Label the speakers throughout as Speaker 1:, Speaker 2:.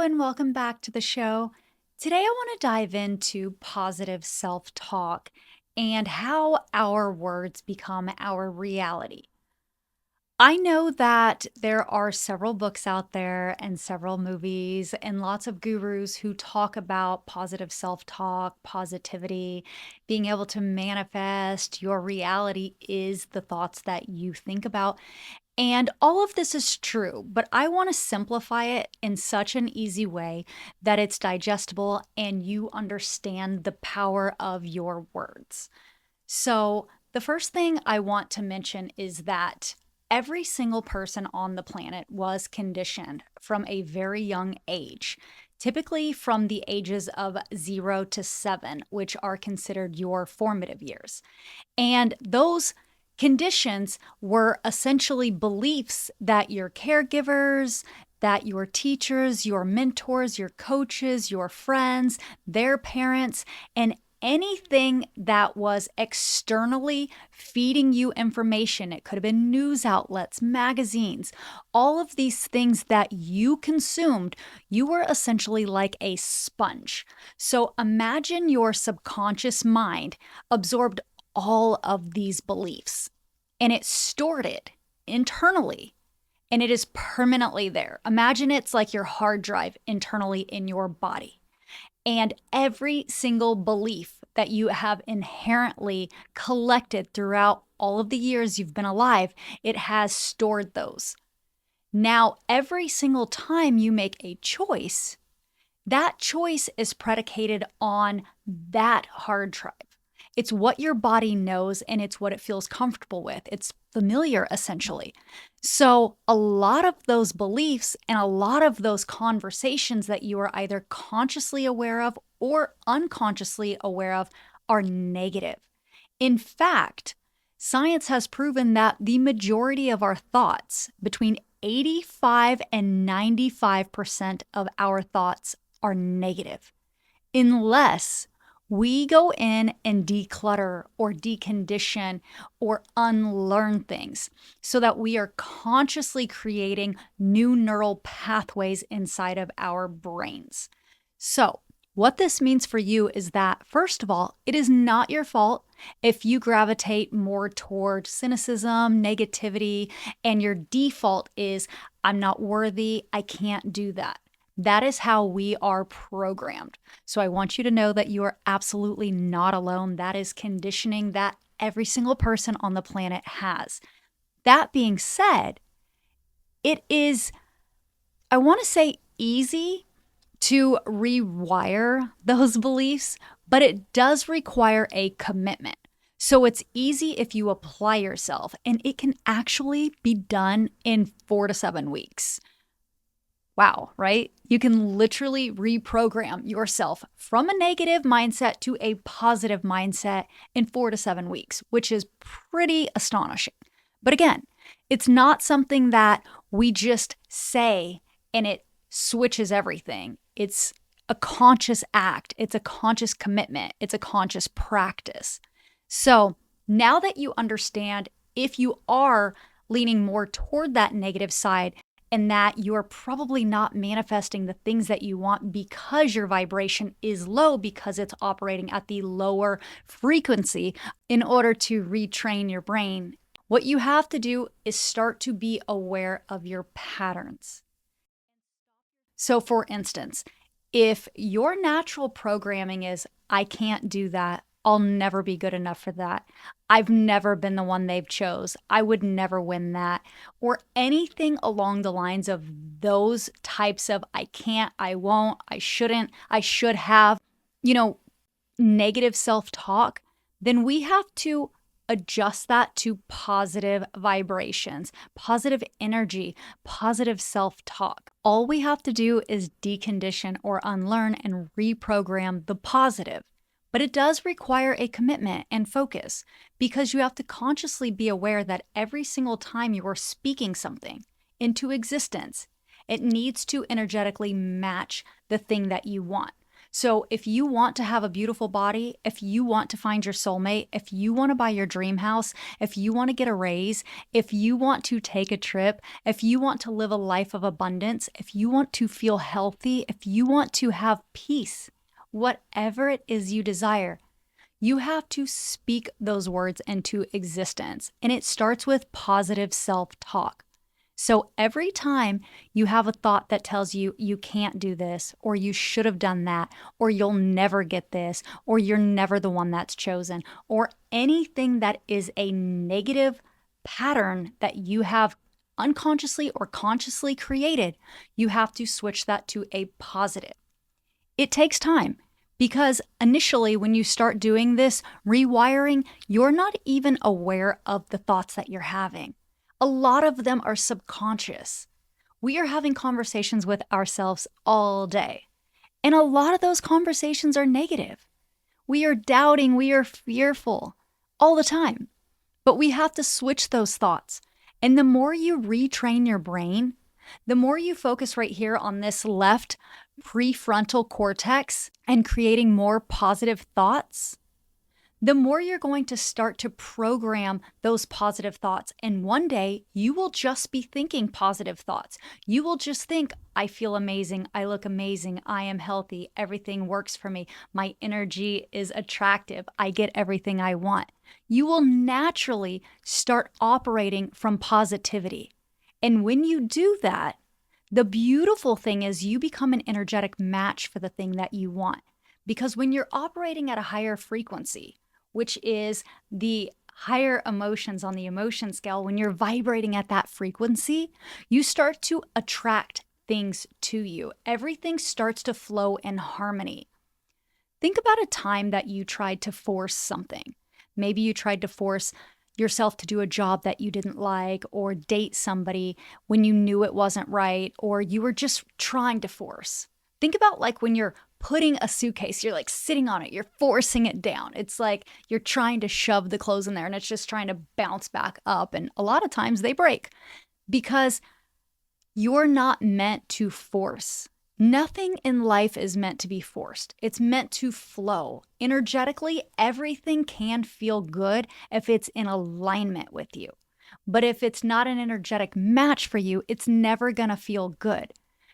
Speaker 1: Hello and welcome back to the show. Today I want to dive into positive self talk and how our words become our reality. I know that there are several books out there and several movies and lots of gurus who talk about positive self talk, positivity, being able to manifest your reality is the thoughts that you think about. And all of this is true, but I want to simplify it in such an easy way that it's digestible and you understand the power of your words. So, the first thing I want to mention is that every single person on the planet was conditioned from a very young age, typically from the ages of 0 to 7, which are considered your formative years. And those conditions were essentially beliefs that your caregivers, that your teachers, your mentors, your coaches, your friends, their parents, and anything that was externally feeding you information. It could have been news outlets, magazines, all of these things that you consumed, you were essentially like a sponge. So imagine your subconscious mind absorbed all of these beliefs and it stored it internally and it is permanently there. Imagine it's like your hard drive internally in your body. And every single belief that you have inherently collected throughout all of the years you've been alive, it has stored those. Now, every single time you make a choice, that choice is predicated on that hard drive. It's what your body knows and it's what it feels comfortable with. It's familiar, essentially. So, a lot of those beliefs and a lot of those conversations that you are either consciously aware of or unconsciously aware of are negative. In fact, science has proven that the majority of our thoughts, between 85 and 95% of our thoughts, are negative, unless we go in and declutter or decondition or unlearn things so that we are consciously creating new neural pathways inside of our brains. So, what this means for you is that, first of all, it is not your fault if you gravitate more toward cynicism, negativity, and your default is, I'm not worthy, I can't do that. That is how we are programmed. So I want you to know that you are absolutely not alone. That is conditioning that every single person on the planet has. That being said, it is, I want to say, easy to rewire those beliefs, but it does require a commitment. So it's easy if you apply yourself, and it can actually be done in 4 to 7 weeks. Wow, right? You can literally reprogram yourself from a negative mindset to a positive mindset in 4 to 7 weeks, which is pretty astonishing. But again, it's not something that we just say and it switches everything. It's a conscious act, it's a conscious commitment, it's a conscious practice. So now that you understand, if you are leaning more toward that negative side, and that you're probably not manifesting the things that you want because your vibration is low, because it's operating at the lower frequency in order to retrain your brain. What you have to do is start to be aware of your patterns. So, for instance, if your natural programming is, I can't do that, I'll never be good enough for that, I've never been the one they've chose, I would never win that, or anything along the lines of those types of I can't, I won't, I shouldn't, I should have, negative self-talk, then we have to adjust that to positive vibrations, positive energy, positive self-talk. All we have to do is decondition or unlearn and reprogram the positive. But it does require a commitment and focus, because you have to consciously be aware that every single time you are speaking something into existence, it needs to energetically match the thing that you want. So if you want to have a beautiful body, if you want to find your soulmate, if you want to buy your dream house, if you want to get a raise, if you want to take a trip, if you want to live a life of abundance, if you want to feel healthy, if you want to have peace, whatever it is you desire, you have to speak those words into existence. And it starts with positive self-talk. So every time you have a thought that tells you you can't do this, or you should have done that, or you'll never get this, or you're never the one that's chosen, or anything that is a negative pattern that you have unconsciously or consciously created, you have to switch that to a positive. It takes time because initially, when you start doing this rewiring, you're not even aware of the thoughts that you're having. A lot of them are subconscious. We are having conversations with ourselves all day, and a lot of those conversations are negative. We are doubting, we are fearful all the time, but we have to switch those thoughts. And the more you retrain your brain, the more you focus right here on this left prefrontal cortex and creating more positive thoughts, the more you're going to start to program those positive thoughts. And one day you will just be thinking positive thoughts. You will just think, I feel amazing. I look amazing. I am healthy. Everything works for me. My energy is attractive. I get everything I want. You will naturally start operating from positivity. And when you do that, the beautiful thing is you become an energetic match for the thing that you want. Because when you're operating at a higher frequency, which is the higher emotions on the emotion scale, when you're vibrating at that frequency, you start to attract things to you. Everything starts to flow in harmony. Think about a time that you tried to force something. Maybe you tried to force yourself to do a job that you didn't like, or date somebody when you knew it wasn't right, or you were just trying to force. Think about like when you're putting a suitcase, you're like sitting on it, you're forcing it down. It's like you're trying to shove the clothes in there and it's just trying to bounce back up. And a lot of times they break because you're not meant to force. Nothing in life is meant to be forced. It's meant to flow. Energetically, everything can feel good if it's in alignment with you. But if it's not an energetic match for you, it's never going to feel good.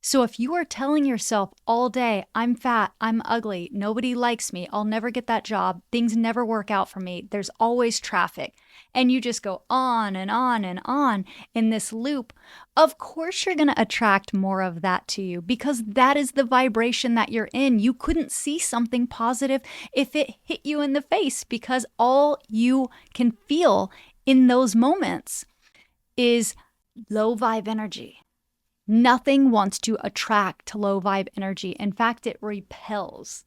Speaker 1: So if you are telling yourself all day, I'm fat, I'm ugly, nobody likes me, I'll never get that job, things never work out for me, there's always traffic, and you just go on and on and on in this loop, of course you're going to attract more of that to you because that is the vibration that you're in. You couldn't see something positive if it hit you in the face because all you can feel in those moments is low vibe energy. Nothing wants to attract to low vibe energy. In fact, it repels.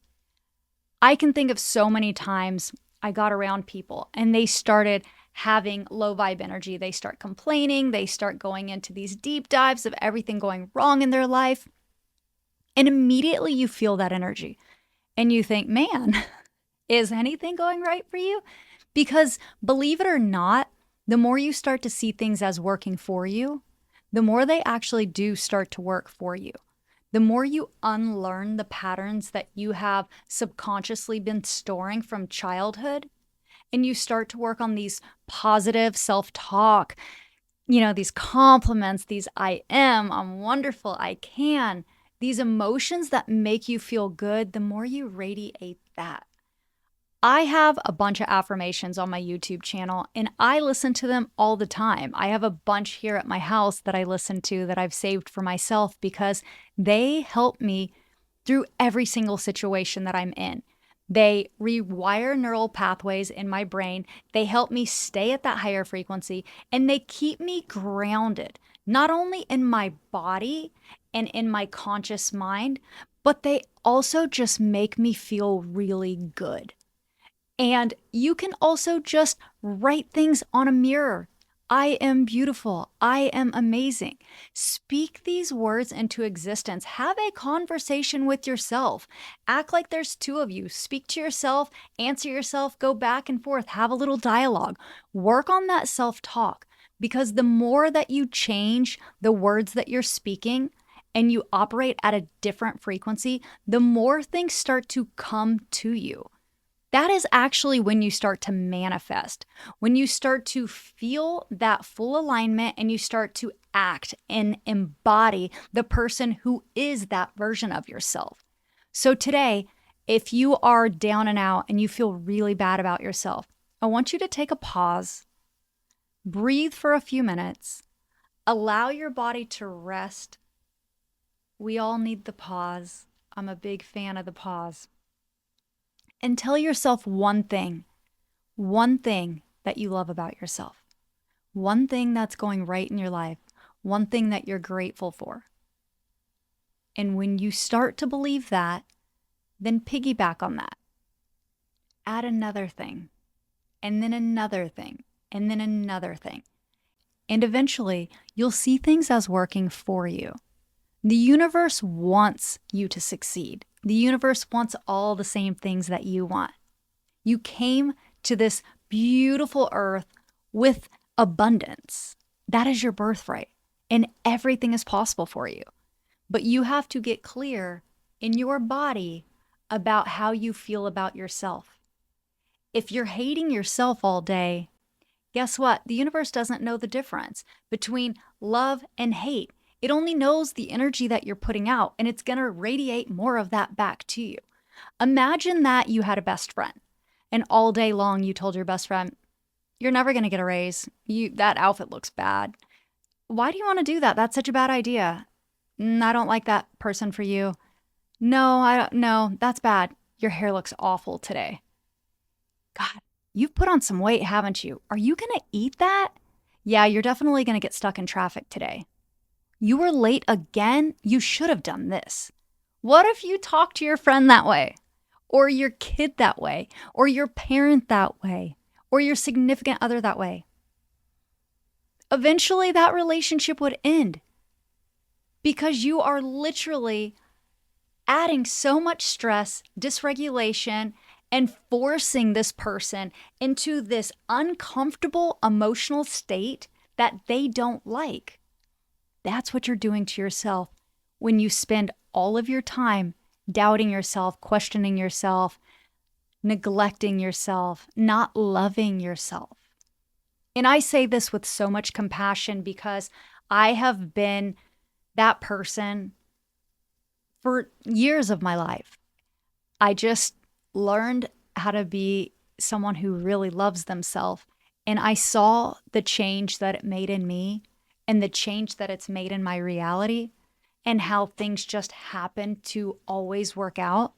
Speaker 1: I can think of so many times I got around people and they started having low vibe energy. They start complaining. They start going into these deep dives of everything going wrong in their life. And immediately you feel that energy and you think, man, is anything going right for you? Because believe it or not, the more you start to see things as working for you, the more they actually do start to work for you. The more you unlearn the patterns that you have subconsciously been storing from childhood, and you start to work on these positive self-talk, these compliments, these I'm wonderful, I can, these emotions that make you feel good, the more you radiate that. I have a bunch of affirmations on my YouTube channel and I listen to them all the time. I have a bunch here at my house that I listen to that I've saved for myself because they help me through every single situation that I'm in. They rewire neural pathways in my brain. They help me stay at that higher frequency and they keep me grounded, not only in my body and in my conscious mind, but they also just make me feel really good. And you can also just write things on a mirror. I am beautiful. I am amazing. Speak these words into existence. Have a conversation with yourself. Act like there's two of you. Speak to yourself, answer yourself, go back and forth, have a little dialogue. Work on that self-talk because the more that you change the words that you're speaking and you operate at a different frequency, the more things start to come to you. That is actually when you start to manifest, when you start to feel that full alignment and you start to act and embody the person who is that version of yourself. So today, if you are down and out and you feel really bad about yourself, I want you to take a pause, breathe for a few minutes, allow your body to rest. We all need the pause. I'm a big fan of the pause. And tell yourself one thing that you love about yourself, one thing that's going right in your life, one thing that you're grateful for. And when you start to believe that, then piggyback on that. Add another thing, and then another thing, and then another thing. And eventually, you'll see things as working for you. The universe wants you to succeed. The universe wants all the same things that you want. You came to this beautiful earth with abundance. That is your birthright, and everything is possible for you. But you have to get clear in your body about how you feel about yourself. If you're hating yourself all day, guess what? The universe doesn't know the difference between love and hate. It only knows the energy that you're putting out, and it's going to radiate more of that back to you. Imagine that you had a best friend, and all day long you told your best friend, "You're never going to get a raise. That outfit looks bad. Why do you want to do that? That's such a bad idea. I don't like that person for you. No, I don't. No, that's bad. Your hair looks awful today. God, you've put on some weight, haven't you? Are you going to eat that? Yeah, you're definitely going to get stuck in traffic today. You were late again? You should have done this." What if you talk to your friend that way? Or your kid that way? Or your parent that way? Or your significant other that way? Eventually, that relationship would end because you are literally adding so much stress, dysregulation, and forcing this person into this uncomfortable emotional state that they don't like. That's what you're doing to yourself when you spend all of your time doubting yourself, questioning yourself, neglecting yourself, not loving yourself. And I say this with so much compassion because I have been that person for years of my life. I just learned how to be someone who really loves themselves. And I saw the change that it made in me and the change that it's made in my reality and how things just happen to always work out.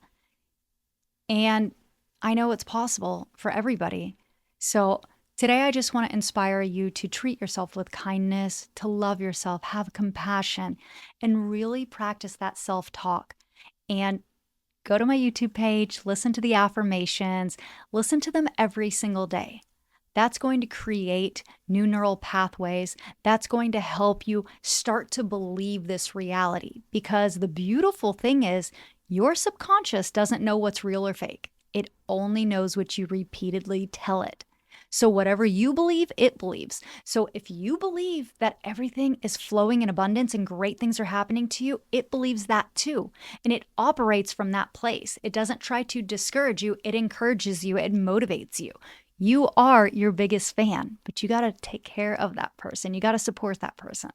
Speaker 1: And I know it's possible for everybody. So today I just want to inspire you to treat yourself with kindness, to love yourself, have compassion, and really practice that self-talk. And go to my YouTube page, listen to the affirmations, listen to them every single day. That's going to create new neural pathways. That's going to help you start to believe this reality. Because the beautiful thing is, your subconscious doesn't know what's real or fake. It only knows what you repeatedly tell it. So whatever you believe, it believes. So if you believe that everything is flowing in abundance and great things are happening to you, it believes that too. And it operates from that place. It doesn't try to discourage you. It encourages you. It motivates you. You are your biggest fan, but you got to take care of that person. You got to support that person.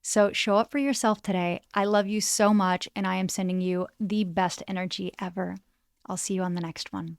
Speaker 1: So show up for yourself today. I love you so much, and I am sending you the best energy ever. I'll see you on the next one.